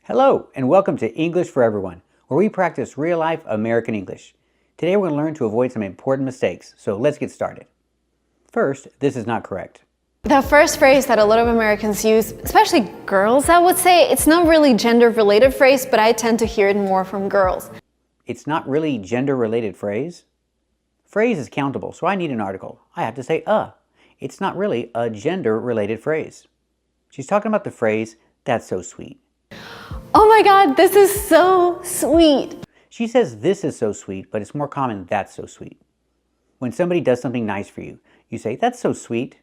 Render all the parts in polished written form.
Hello, and welcome to English for Everyone, where we practice real-life American English. Today we're going to learn to avoid some important mistakes, so let's get started. First, this is not correct. The first phrase that a lot of Americans use, especially girls, I would say, it's not really gender-related phrase, but I tend to hear it more from girls. It's not really gender-related phrase. Phrase is countable, so I need an article. I have to say It's not really a gender-related phrase. She's talking about the phrase, "That's so sweet." Oh my God, this is so sweet. She says this is so sweet, but it's more common that's so sweet. When somebody does something nice for you, you say, "That's so sweet."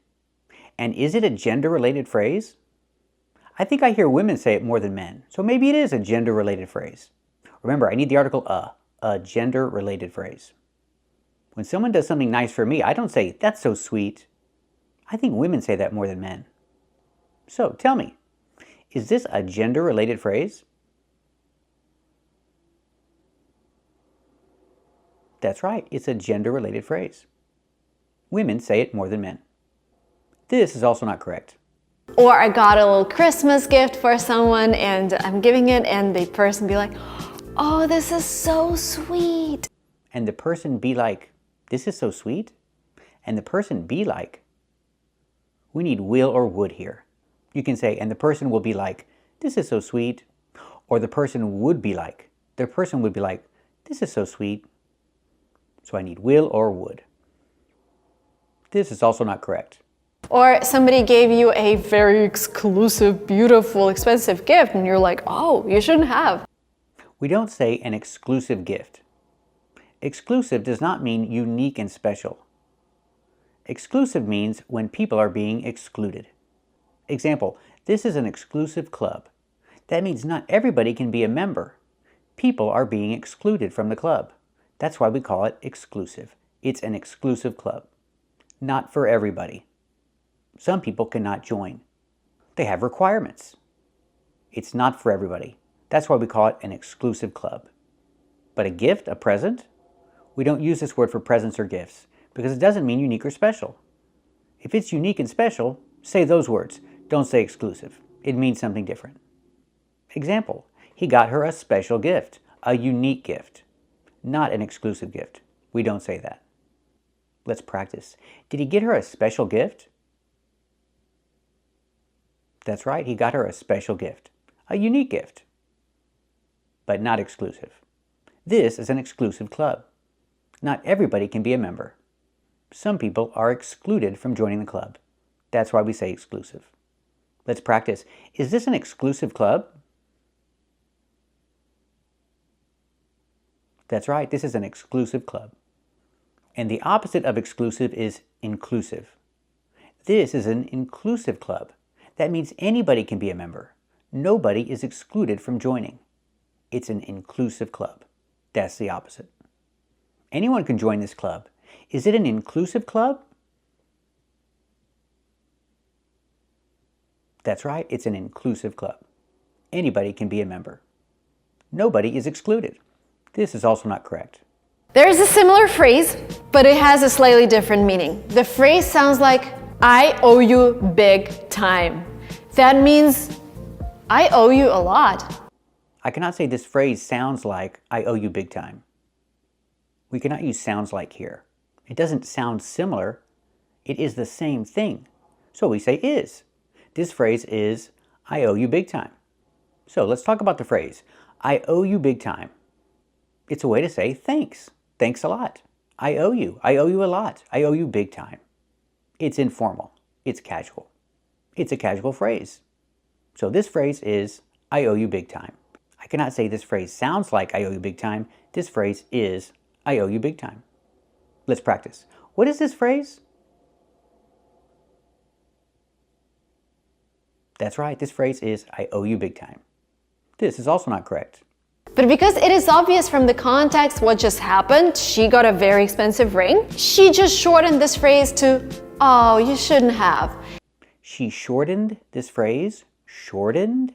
And is it a gender-related phrase? I think I hear women say it more than men, so maybe it is a gender-related phrase. Remember, I need the article a gender-related phrase. When someone does something nice for me, I don't say, "That's so sweet." I think women say that more than men. So tell me, is this a gender-related phrase? That's right, it's a gender-related phrase. Women say it more than men. This is also not correct. Or I got a little Christmas gift for someone and I'm giving it and the person be like, "Oh, this is so sweet." And the person be like, "This is so sweet?" And the person be like, we need will or would here. You can say, and the person will be like, "This is so sweet." Or the person would be like, "This is so sweet." So I need will or would. This is also not correct. Or somebody gave you a very exclusive, beautiful, expensive gift and you're like, "Oh, you shouldn't have." We don't say an exclusive gift. Exclusive does not mean unique and special. Exclusive means when people are being excluded. Example, this is an exclusive club. That means not everybody can be a member. People are being excluded from the club. That's why we call it exclusive. It's an exclusive club. Not for everybody. Some people cannot join. They have requirements. It's not for everybody. That's why we call it an exclusive club. But a gift, a present? We don't use this word for presents or gifts because it doesn't mean unique or special. If it's unique and special, say those words. Don't say exclusive. It means something different. Example, he got her a special gift, a unique gift, not an exclusive gift. We don't say that. Let's practice. Did he get her a special gift? That's right, he got her a special gift, a unique gift, but not exclusive. This is an exclusive club. Not everybody can be a member. Some people are excluded from joining the club. That's why we say exclusive. Let's practice. Is this an exclusive club? That's right, this is an exclusive club. And the opposite of exclusive is inclusive. This is an inclusive club. That means anybody can be a member. Nobody is excluded from joining. It's an inclusive club. That's the opposite. Anyone can join this club. Is it an inclusive club? That's right, it's an inclusive club. Anybody can be a member. Nobody is excluded. This is also not correct. There is a similar phrase, but it has a slightly different meaning. The phrase sounds like, "I owe you big time." That means, I owe you a lot. I cannot say this phrase sounds like, "I owe you big time." We cannot use sounds like here. It doesn't sound similar. It is the same thing. So we say is. This phrase is, "I owe you big time." So let's talk about the phrase, "I owe you big time." It's a way to say thanks. Thanks a lot. I owe you a lot. I owe you big time. It's informal. It's casual. It's a casual phrase. So this phrase is, "I owe you big time." I cannot say this phrase sounds like "I owe you big time." This phrase is, "I owe you big time." Let's practice. What is this phrase? That's right, this phrase is, "I owe you big time." This is also not correct. But because it is obvious from the context what just happened, she got a very expensive ring, she just shortened this phrase to, "Oh, you shouldn't have." She shortened this phrase, shortened.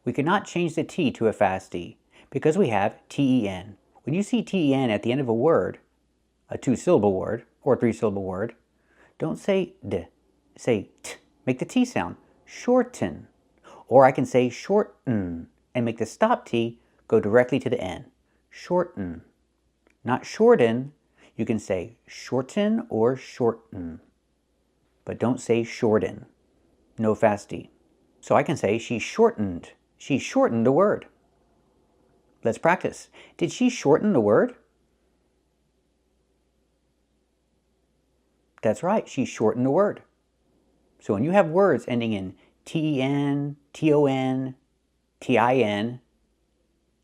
We cannot change the T to a fast D because we have TEN. When you see TEN at the end of a word, a two-syllable word or three-syllable word, don't say D, say T. Make the T sound, shorten. Or I can say shorten. and make the stop T go directly to the N. Shorten. Not shorten. You can say shorten or shorten, but don't say shorten. No fast D. So I can say she shortened. She shortened a word. Let's practice. Did she shorten the word? That's right, she shortened the word. So when you have words ending in T-E-N, T-O-N, T-I-N,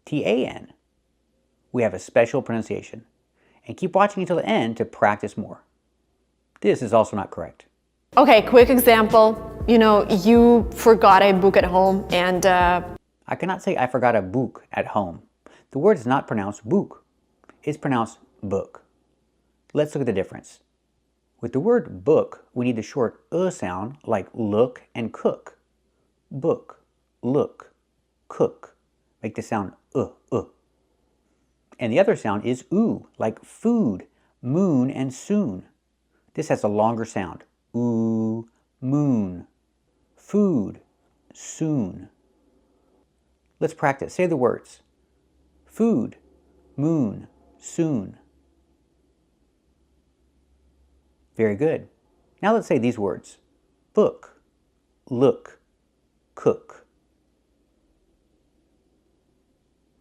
T-A-N, we have a special pronunciation. And keep watching until the end to practice more. This is also not correct. Okay, quick example. You forgot a book at home and I cannot say I forgot a book at home. The word is not pronounced book. It's pronounced book. Let's look at the difference. With the word book, we need the short sound like look and cook. Book, look, cook. Make the sound And the other sound is oo, like food, moon, and soon. This has a longer sound. Oo, moon, food, soon. Let's practice. Say the words. Food, moon, soon. Very good. Now let's say these words. Book, look, cook.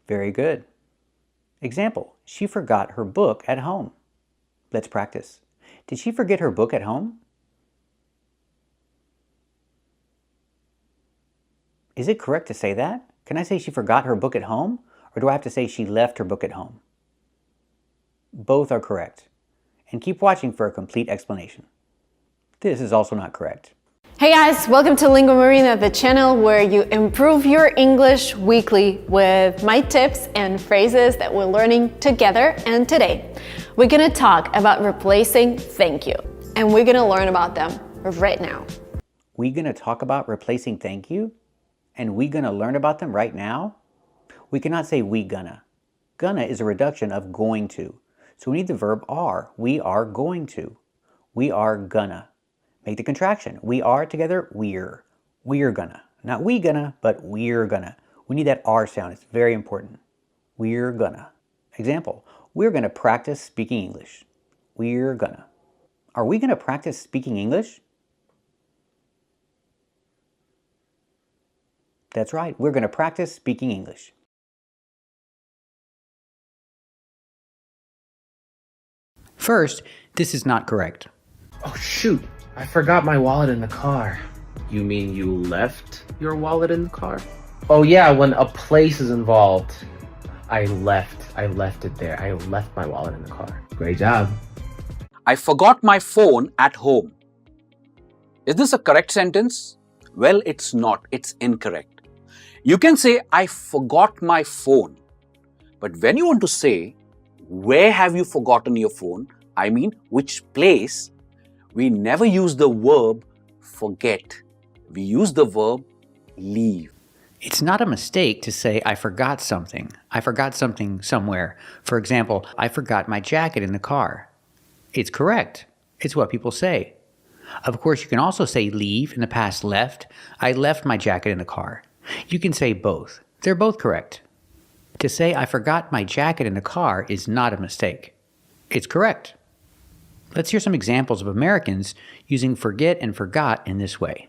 Very good. Example, she forgot her book at home. Let's practice. Did she forget her book at home? Is it correct to say that? Can I say she forgot her book at home? Or do I have to say she left her book at home? Both are correct. And keep watching for a complete explanation. This is also not correct. Hey guys, welcome to Lingua Marina, the channel where you improve your English weekly with my tips and phrases that we're learning together. And today, we're gonna talk about replacing thank you. And we're gonna learn about them right now. We're gonna talk about replacing thank you? And we're gonna learn about them right now? We cannot say we gonna. Gonna is a reduction of going to. So we need the verb are. We are going to. We are gonna. Make the contraction. We are together, we're. We're gonna. Not we gonna, but we're gonna. We need that R sound. It's very important. We're gonna. Example, we're gonna practice speaking English. We're gonna. Are we gonna practice speaking English? That's right. We're gonna practice speaking English. First, this is not correct. Oh shoot, I forgot my wallet in the car. You mean you left your wallet in the car? Oh yeah, when a place is involved. I left it there. I left my wallet in the car. Great job. I forgot my phone at home. Is this a correct sentence? Well, it's not. It's incorrect. You can say, I forgot my phone. But when you want to say, where have you forgotten your phone? I mean, which place? We never use the verb forget. We use the verb leave. It's not a mistake to say, I forgot something. I forgot something somewhere. For example, I forgot my jacket in the car. It's correct. It's what people say. Of course, you can also say leave in the past left. I left my jacket in the car. You can say both. They're both correct. To say I forgot my jacket in the car is not a mistake. It's correct. Let's hear some examples of Americans using forget and forgot in this way.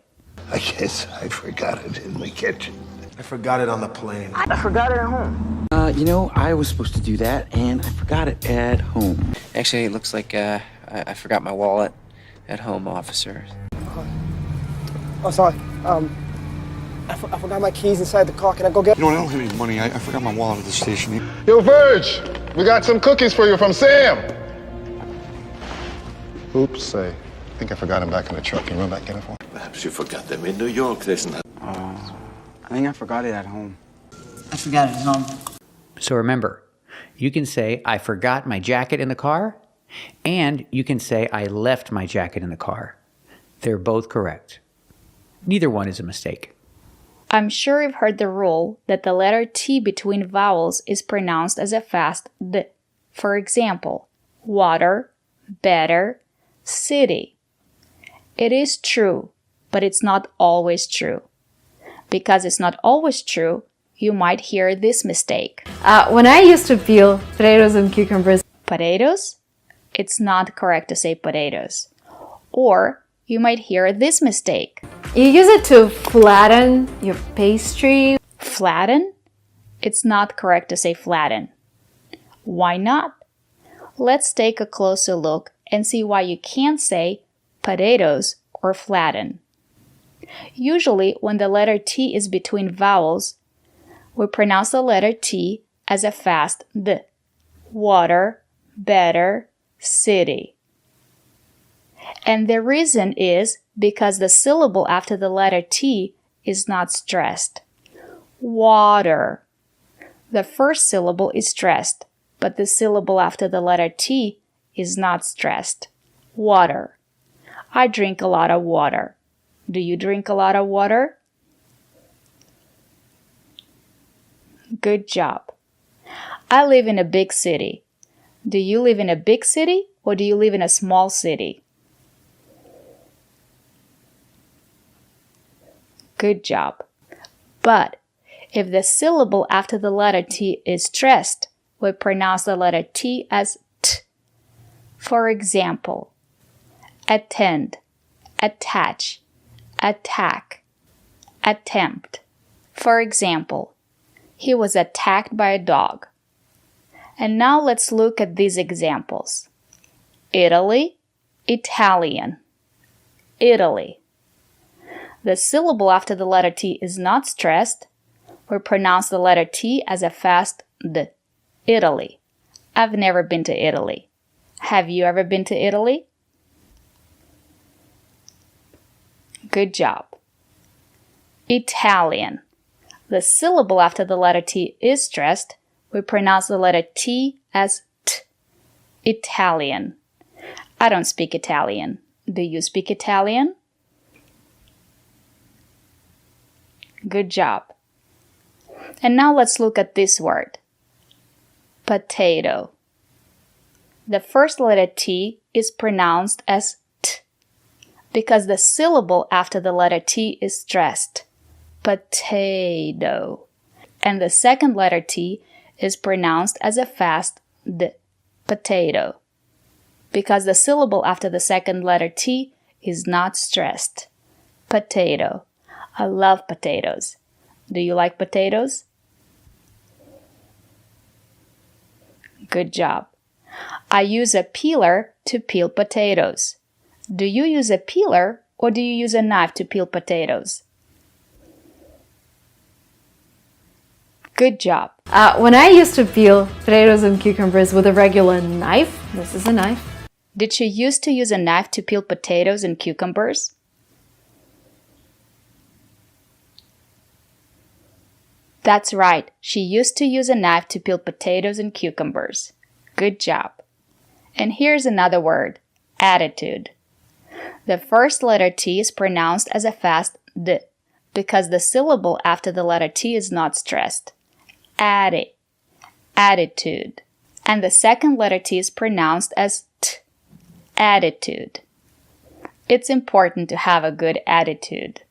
I guess I forgot it in the kitchen. I forgot it on the plane. I forgot it at home. I was supposed to do that, and I forgot it at home. Actually, it looks like I forgot my wallet at home, officer. Oh, sorry. I forgot my keys inside the car. Can I go get? You know what? I don't have any money. I forgot my wallet at the station. Yo, Verge, we got some cookies for you from Sam. Oops, I think I forgot them back in the truck. Can you run back and get it for me? Perhaps you forgot them in New York. Listen. I think I forgot it at home. I forgot it at home. So remember, you can say I forgot my jacket in the car, and you can say I left my jacket in the car. They're both correct. Neither one is a mistake. I'm sure you've heard the rule that the letter T between vowels is pronounced as a fast D. For example, water, better, city. It is true, but it's not always true. Because it's not always true, you might hear this mistake. When I used to peel potatoes and cucumbers. Potatoes? It's not correct to say potatoes. Or you might hear this mistake. You use it to flatten your pastry. Flatten? It's not correct to say flatten. Why not? Let's take a closer look and see why you can't say potatoes or flatten. Usually, when the letter T is between vowels, we pronounce the letter T as a fast D. Water, better, city. And the reason is because the syllable after the letter T is not stressed. Water. The first syllable is stressed, but the syllable after the letter T is not stressed. Water. I drink a lot of water. Do you drink a lot of water? Good job. I live in a big city. Do you live in a big city or do you live in a small city? Good job. But if the syllable after the letter T is stressed, we pronounce the letter T as T. For example, attend, attach, attack, attempt. For example, he was attacked by a dog. And now let's look at these examples. Italy, Italian. Italy. The syllable after the letter T is not stressed. We pronounce the letter T as a fast D. Italy. I've never been to Italy. Have you ever been to Italy? Good job. Italian. The syllable after the letter T is stressed. We pronounce the letter T as T. Italian. I don't speak Italian. Do you speak Italian? Good job. And now let's look at this word. Potato. The first letter T is pronounced as T because the syllable after the letter T is stressed. Potato. And the second letter T is pronounced as a fast D. Potato. Because the syllable after the second letter T is not stressed. Potato. I love potatoes. Do you like potatoes? Good job. I use a peeler to peel potatoes. Do you use a peeler or do you use a knife to peel potatoes? Good job. When I used to peel potatoes and cucumbers with a regular knife, this is a knife. Did you used to use a knife to peel potatoes and cucumbers? That's right. She used to use a knife to peel potatoes and cucumbers. Good job. And here's another word. Attitude. The first letter T is pronounced as a fast D because the syllable after the letter T is not stressed. Attitude. And the second letter T is pronounced as T. Attitude. It's important to have a good attitude.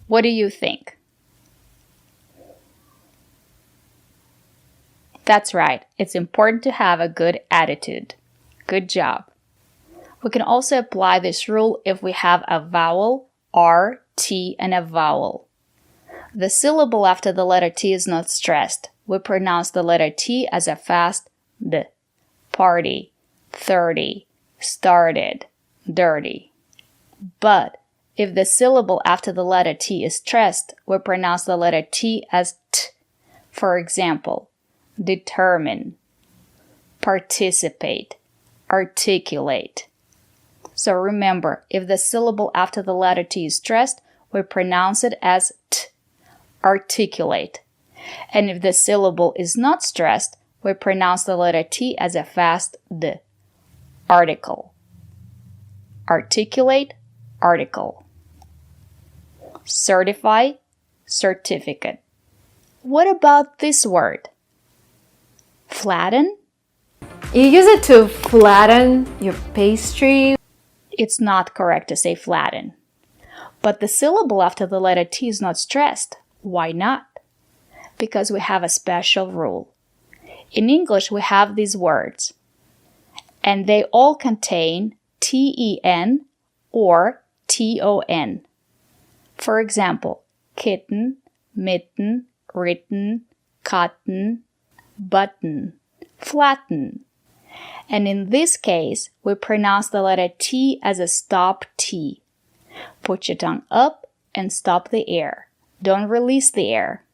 What do you think? That's right. It's important to have a good attitude. Good job. We can also apply this rule if we have a vowel, R, T, and a vowel. The syllable after the letter T is not stressed. We pronounce the letter T as a fast D. Party, 30, started, dirty. But if the syllable after the letter T is stressed, we pronounce the letter T as T. For example, determine, participate, articulate. So remember, if the syllable after the letter T is stressed, we pronounce it as T, articulate. And if the syllable is not stressed, we pronounce the letter T as a fast D, article. Articulate, article. Certify, certificate. What about this word? Flatten? You use it to flatten your pastry. It's not correct to say flatten. But the syllable after the letter T is not stressed. Why not? because we have a special rule. In English, we have these words, and they all contain ten or ton. For example, kitten, mitten, written, cotton, button, flatten. And in this case, we pronounce the letter T as a stop T. Put your tongue up and stop the air. Don't release the air.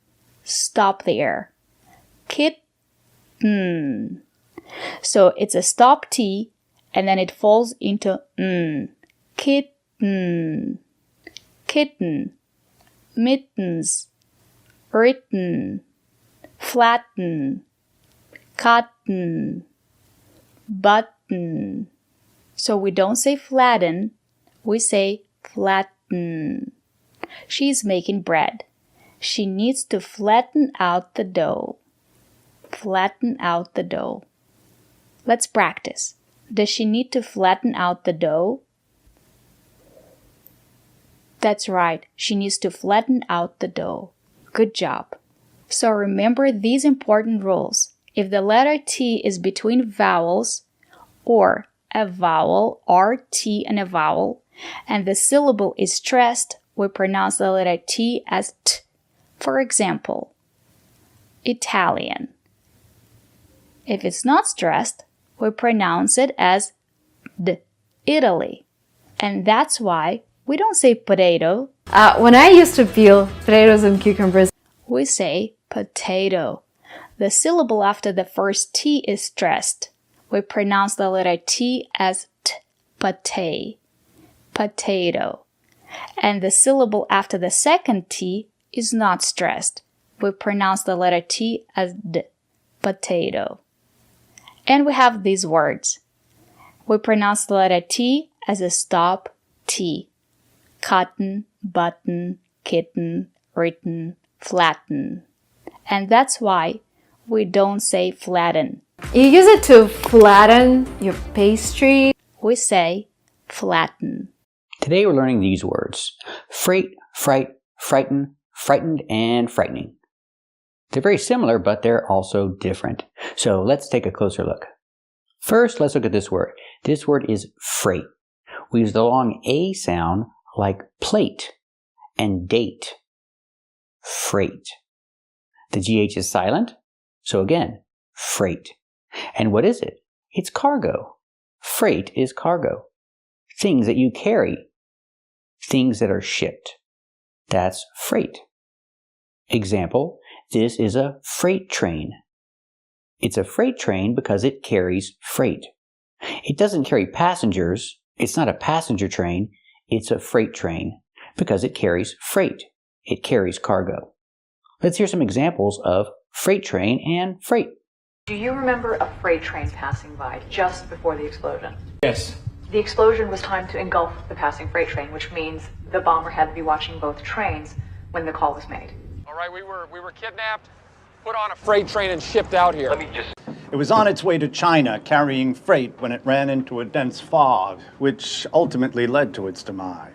Stop the air. Kitten. So it's a stop T and then it falls into n. Kitten. Kitten. Mittens. Written. Flatten. Cotton. Button. So we don't say flatten, we say flatten. She's making bread. She needs to flatten out the dough. Flatten out the dough. Let's practice. Does she need to flatten out the dough? That's right. She needs to flatten out the dough. Good job. So remember these important rules. If the letter T is between vowels, or a vowel, or T and a vowel, and the syllable is stressed, we pronounce the letter T as T. For example, Italian. If it's not stressed, we pronounce it as D, Italy. And that's why we don't say potato. When I used to peel potatoes and cucumbers, we say potato. The syllable after the first T is stressed. We pronounce the letter T as T, patay, potato. And the syllable after the second T is not stressed. We pronounce the letter T as D, potato. And we have these words. We pronounce the letter T as a stop T. Cotton, button, kitten, written, flatten. And that's why we don't say flatten. you use it to flatten your pastry. We say flatten. Today we're learning these words: freight, fright, frighten, frightened, and frightening. They're very similar, but they're also different. So let's take a closer look. First, let's look at this word. This word is freight. We use the long A sound like plate and date. Freight. The GH is silent, so again, freight. And what is it? It's cargo. Freight is cargo. Things that you carry. Things that are shipped. That's freight. Example, this is a freight train. It's a freight train because it carries freight. It doesn't carry passengers. It's not a passenger train. It's a freight train because it carries freight. It carries cargo. Let's hear some examples of freight train and freight. Do you remember a freight train passing by just before the explosion? Yes. The explosion was timed to engulf the passing freight train, which means the bomber had to be watching both trains when the call was made. All right, we were kidnapped, put on a freight train and shipped out here. It was on its way to China carrying freight when it ran into a dense fog, which ultimately led to its demise.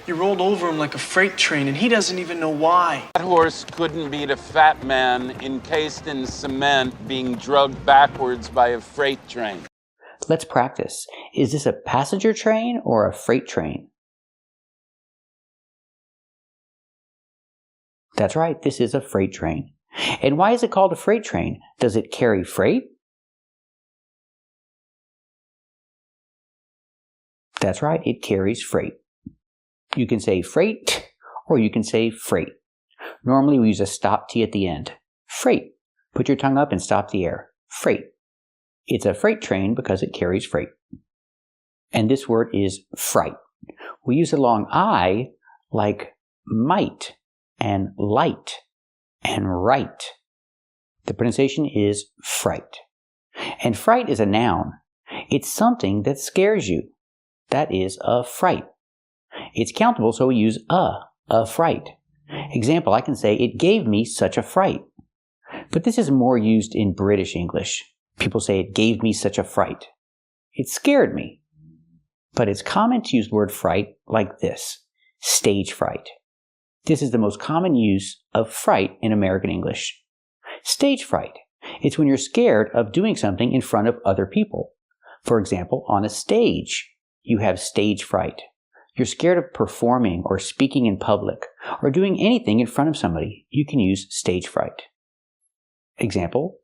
You rolled over him like a freight train, and he doesn't even know why. That horse couldn't beat a fat man encased in cement being drugged backwards by a freight train. Let's practice. Is this a passenger train or a freight train? That's right, this is a freight train. And why is it called a freight train? Does it carry freight? That's right, it carries freight. You can say freight or you can say freight. Normally we use a stop T at the end. Freight. Put your tongue up and stop the air. Freight. It's a freight train because it carries freight. And this word is fright. We use the long I like might and light and right. The pronunciation is fright. And fright is a noun. It's something that scares you. That is a fright. It's countable, so we use a fright. Example, I can say, it gave me such a fright. But this is more used in British English. People say, it gave me such a fright. It scared me. But it's common to use the word fright like this: stage fright. This is the most common use of fright in American English. Stage fright. It's when you're scared of doing something in front of other people. For example, on a stage, you have stage fright. You're scared of performing or speaking in public or doing anything in front of somebody. You can use stage fright. Example,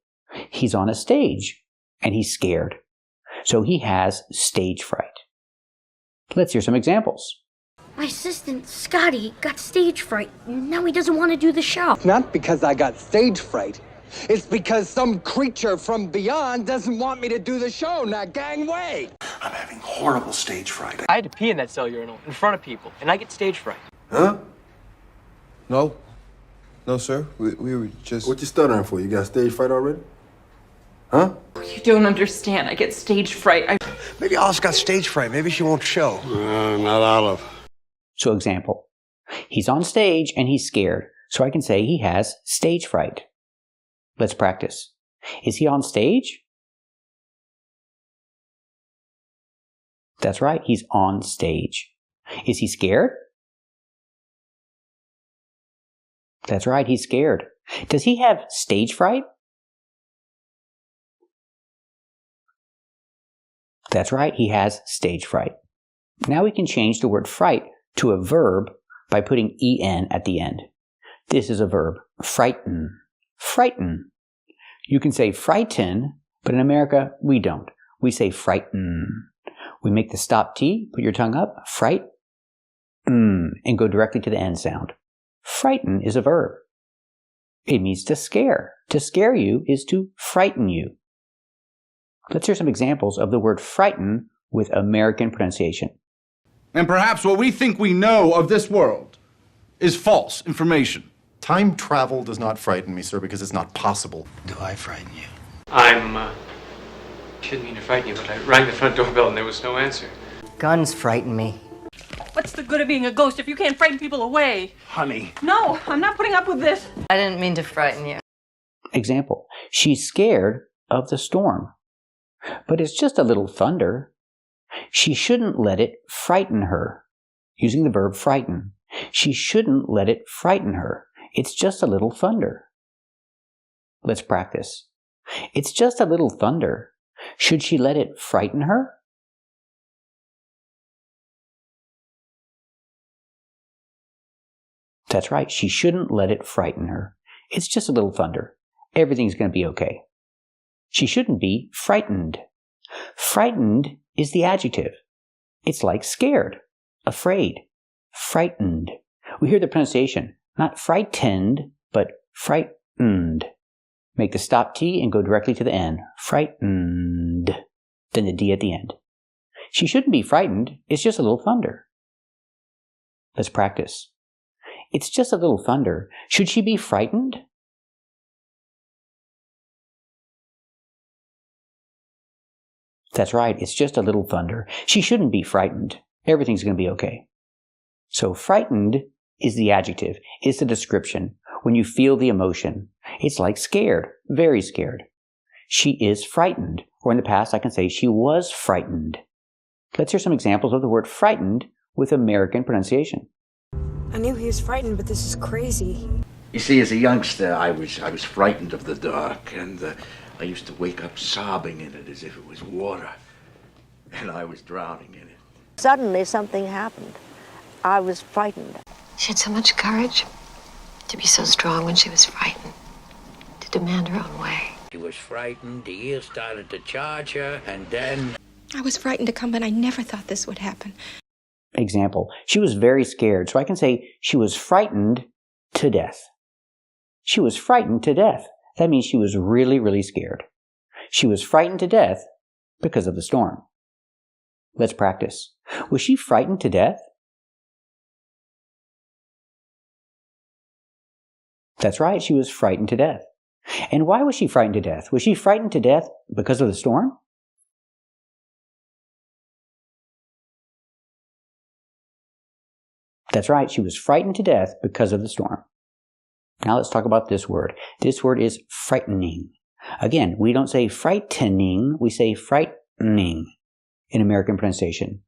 he's on a stage and he's scared. So he has stage fright. Let's hear some examples. My assistant, Scotty, got stage fright. Now he doesn't want to do the show. Not because I got stage fright. It's because some creature from beyond doesn't want me to do the show. Now, gang, wait! I'm having horrible stage fright. I had to pee in that cell urinal in front of people, and I get stage fright. Huh? No. No, sir. We were just... What you stuttering for? You got stage fright already? Huh? You don't understand. I get stage fright. Maybe Olive's got stage fright. Maybe she won't show. Not Olive. So example, he's on stage and he's scared. So I can say he has stage fright. Let's practice. Is he on stage? That's right, he's on stage. Is he scared? That's right, he's scared. Does he have stage fright? That's right, he has stage fright. Now we can change the word fright to a verb by putting en at the end. This is a verb, frighten. Frighten. You can say frighten, but in America, we don't. We say frighten. We make the stop T, put your tongue up, fright, and go directly to the end sound. Frighten is a verb. It means to scare. To scare you is to frighten you. Let's hear some examples of the word frighten with American pronunciation. And perhaps what we think we know of this world is false information. Time travel does not frighten me, sir, because it's not possible. Do I frighten you? Didn't mean to frighten you, but I rang the front doorbell and there was no answer. Guns frighten me. What's the good of being a ghost if you can't frighten people away? Honey. No, I'm not putting up with this. I didn't mean to frighten you. Example, she's scared of the storm. But it's just a little thunder. She shouldn't let it frighten her. Using the verb frighten. She shouldn't let it frighten her. It's just a little thunder. Let's practice. It's just a little thunder. Should she let it frighten her? That's right. She shouldn't let it frighten her. It's just a little thunder. Everything's going to be okay. She shouldn't be frightened. Frightened is the adjective. It's like scared, afraid, frightened. We hear the pronunciation, not frightened, but frightened. Make the stop T and go directly to the N. Frightened. Then the D at the end. She shouldn't be frightened. It's just a little thunder. Let's practice. It's just a little thunder. Should she be frightened? That's right. It's just a little thunder. She shouldn't be frightened. Everything's going to be okay. So frightened is the adjective. It's the description. When you feel the emotion. It's like scared. Very scared. She is frightened. Or in the past, I can say she was frightened. Let's hear some examples of the word frightened with American pronunciation. I knew he was frightened, but this is crazy. You see, as a youngster, I was frightened of the dark, and I used to wake up sobbing in it as if it was water, and I was drowning in it. Suddenly, something happened. I was frightened. She had so much courage to be so strong when she was frightened, to demand her own way. She was frightened, the ears started to charge her, and then... I was frightened to come, but I never thought this would happen. Example, she was very scared, so I can say she was frightened to death. She was frightened to death. That means she was really, really scared. She was frightened to death because of the storm. Let's practice. Was she frightened to death? That's right, she was frightened to death. And why was she frightened to death? Was she frightened to death because of the storm? That's right, she was frightened to death because of the storm. Now let's talk about this word. This word is frightening. Again, we don't say frightening, we say frightening in American pronunciation.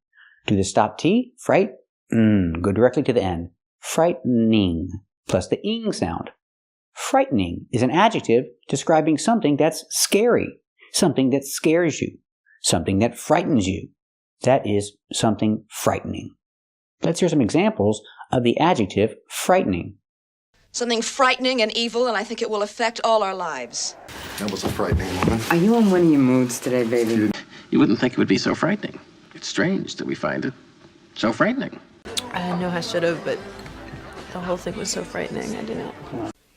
Do the stop T, fright, go directly to the N. Frightening, plus the ing sound. Frightening is an adjective describing something that's scary, something that scares you, something that frightens you. That is something frightening. Let's hear some examples of the adjective frightening. Something frightening and evil, and I think it will affect all our lives. That was a frightening woman. Are you in one of your moods today, baby? You wouldn't think it would be so frightening. It's strange that we find it so frightening. I know I should have, but the whole thing was so frightening, I didn't.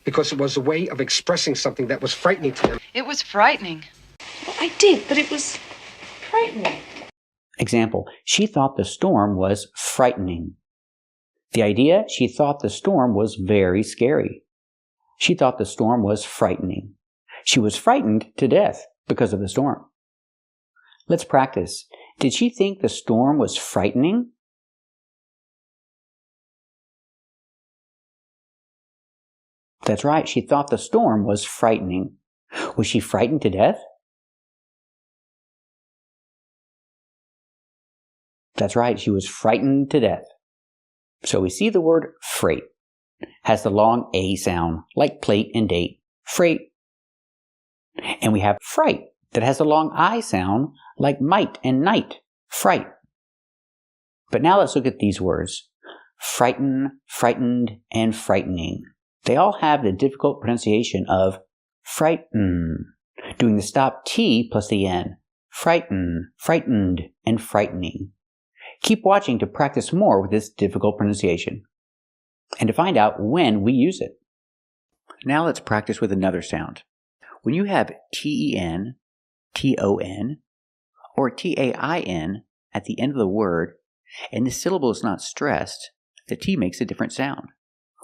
Because it was a way of expressing something that was frightening to them. It was frightening. Well, I did, but it was frightening. Example, she thought the storm was frightening. The idea, she thought the storm was very scary. She thought the storm was frightening. She was frightened to death because of the storm. Let's practice. Did she think the storm was frightening? That's right, she thought the storm was frightening. Was she frightened to death? That's right, she was frightened to death. So we see the word freight has the long A sound, like plate and date, freight. And we have fright that has the long I sound, like might and night, fright. But now let's look at these words. Frighten, frightened, and frightening. They all have the difficult pronunciation of frighten, doing the stop T plus the N. Frighten, frightened, and frightening. Keep watching to practice more with this difficult pronunciation and to find out when we use it. Now let's practice with another sound. When you have T-E-N, T-O-N, or T-A-I-N at the end of the word, and the syllable is not stressed, the T makes a different sound.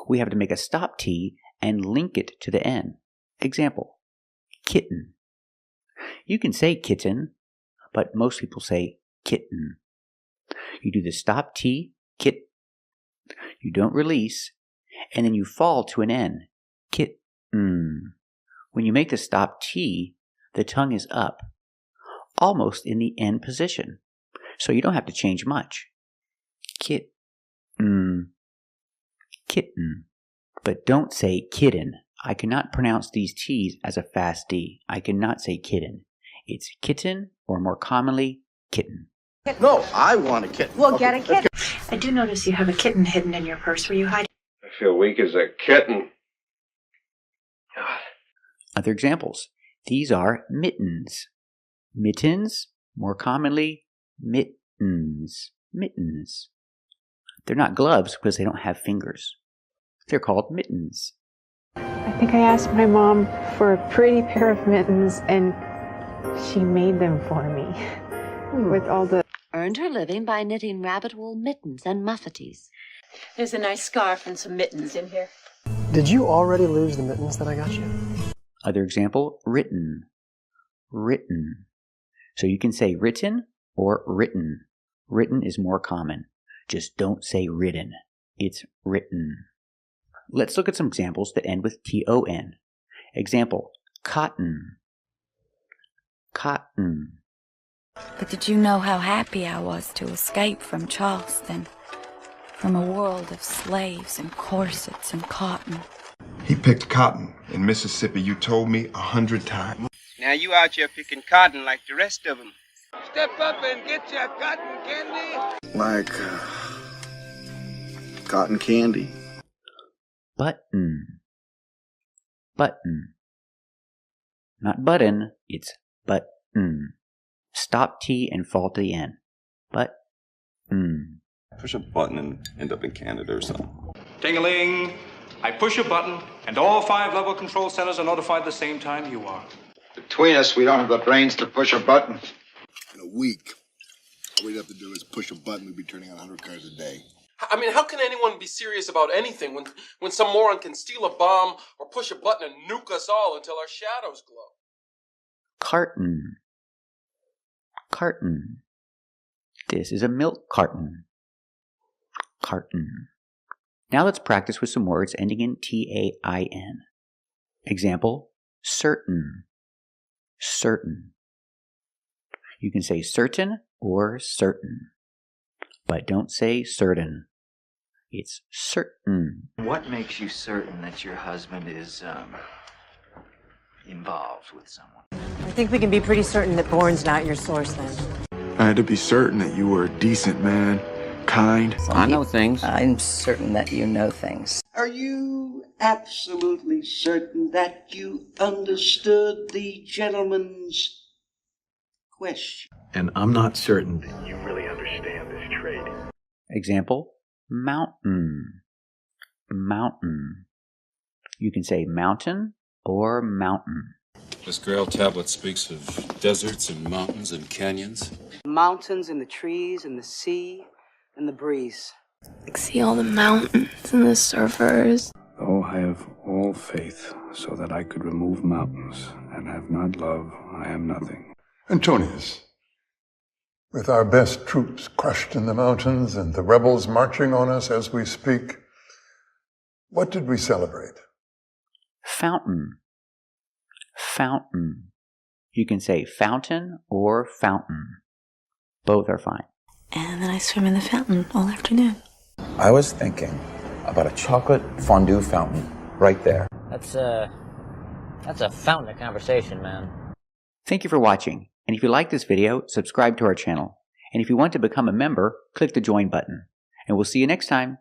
We have to make a stop T and link it to the N. Example, kitten. You can say kitten, but most people say kitten. You do the stop T, kit. You don't release, and then you fall to an N, kit. When you make the stop T, the tongue is up, almost in the N position, so you don't have to change much. Kit, kitten. But don't say kitten. I cannot pronounce these T's as a fast D. I cannot say kitten. It's kitten, or more commonly, kitten. No, I want a kitten. Well, get a kitten. I do notice you have a kitten hidden in your purse. Were you hiding? I feel weak as a kitten. Other examples. These are mittens. Mittens, more commonly, mittens. Mittens. They're not gloves because they don't have fingers. They're called mittens. I think I asked my mom for a pretty pair of mittens, and she made them for me with all the... Earned her living by knitting rabbit wool mittens and muffatees. There's a nice scarf and some mittens in here. Did you already lose the mittens that I got you? Other example, written. Written. So you can say written or written. Written is more common. Just don't say written. It's written. Let's look at some examples that end with T-O-N. Example, cotton. Cotton. But did you know how happy I was to escape from Charleston? From a world of slaves and corsets and cotton. He picked cotton in Mississippi, you told me 100 times. Now you out here picking cotton like the rest of them. Step up and get your cotton candy. Like cotton candy. Button. Button. Not button, it's button. Stop T and fall to the N. Button. Push a button and end up in Canada or something. Ting-a-ling! I push a button, and all 5 level control centers are notified the same time you are. Between us, we don't have the brains to push a button. In a week, all we'd have to do is push a button, we'd be turning out 100 cars a day. I mean, how can anyone be serious about anything when some moron can steal a bomb or push a button and nuke us all until our shadows glow? Carton. Carton. This is a milk carton. Carton. Now let's practice with some words ending in T-A-I-N. Example, certain. Certain. You can say certain or certain, but don't say certain. It's certain. What makes you certain that your husband is, involved with someone? I think we can be pretty certain that Bourne's not your source then. I had to be certain that you were a decent man, kind. I know things. I'm certain that you know things. Are you absolutely certain that you understood the gentleman's question? And I'm not certain that you really understand this trait. Example, mountain. Mountain. You can say mountain or mountain. This Grail tablet speaks of deserts and mountains and canyons. Mountains and the trees and the sea and the breeze. Like, see all the mountains and the surfers. Though I have all faith so that I could remove mountains and have not love, I am nothing. Antonius, with our best troops crushed in the mountains and the rebels marching on us as we speak, what did we celebrate? Fountain. Fountain. You can say fountain or fountain. Both are fine. And then I swim in the fountain all afternoon. I was thinking about a chocolate fondue fountain right there. That's a fountain of conversation, man. Thank you for watching. And if you like this video, subscribe to our channel. And if you want to become a member, click the join button. And we'll see you next time.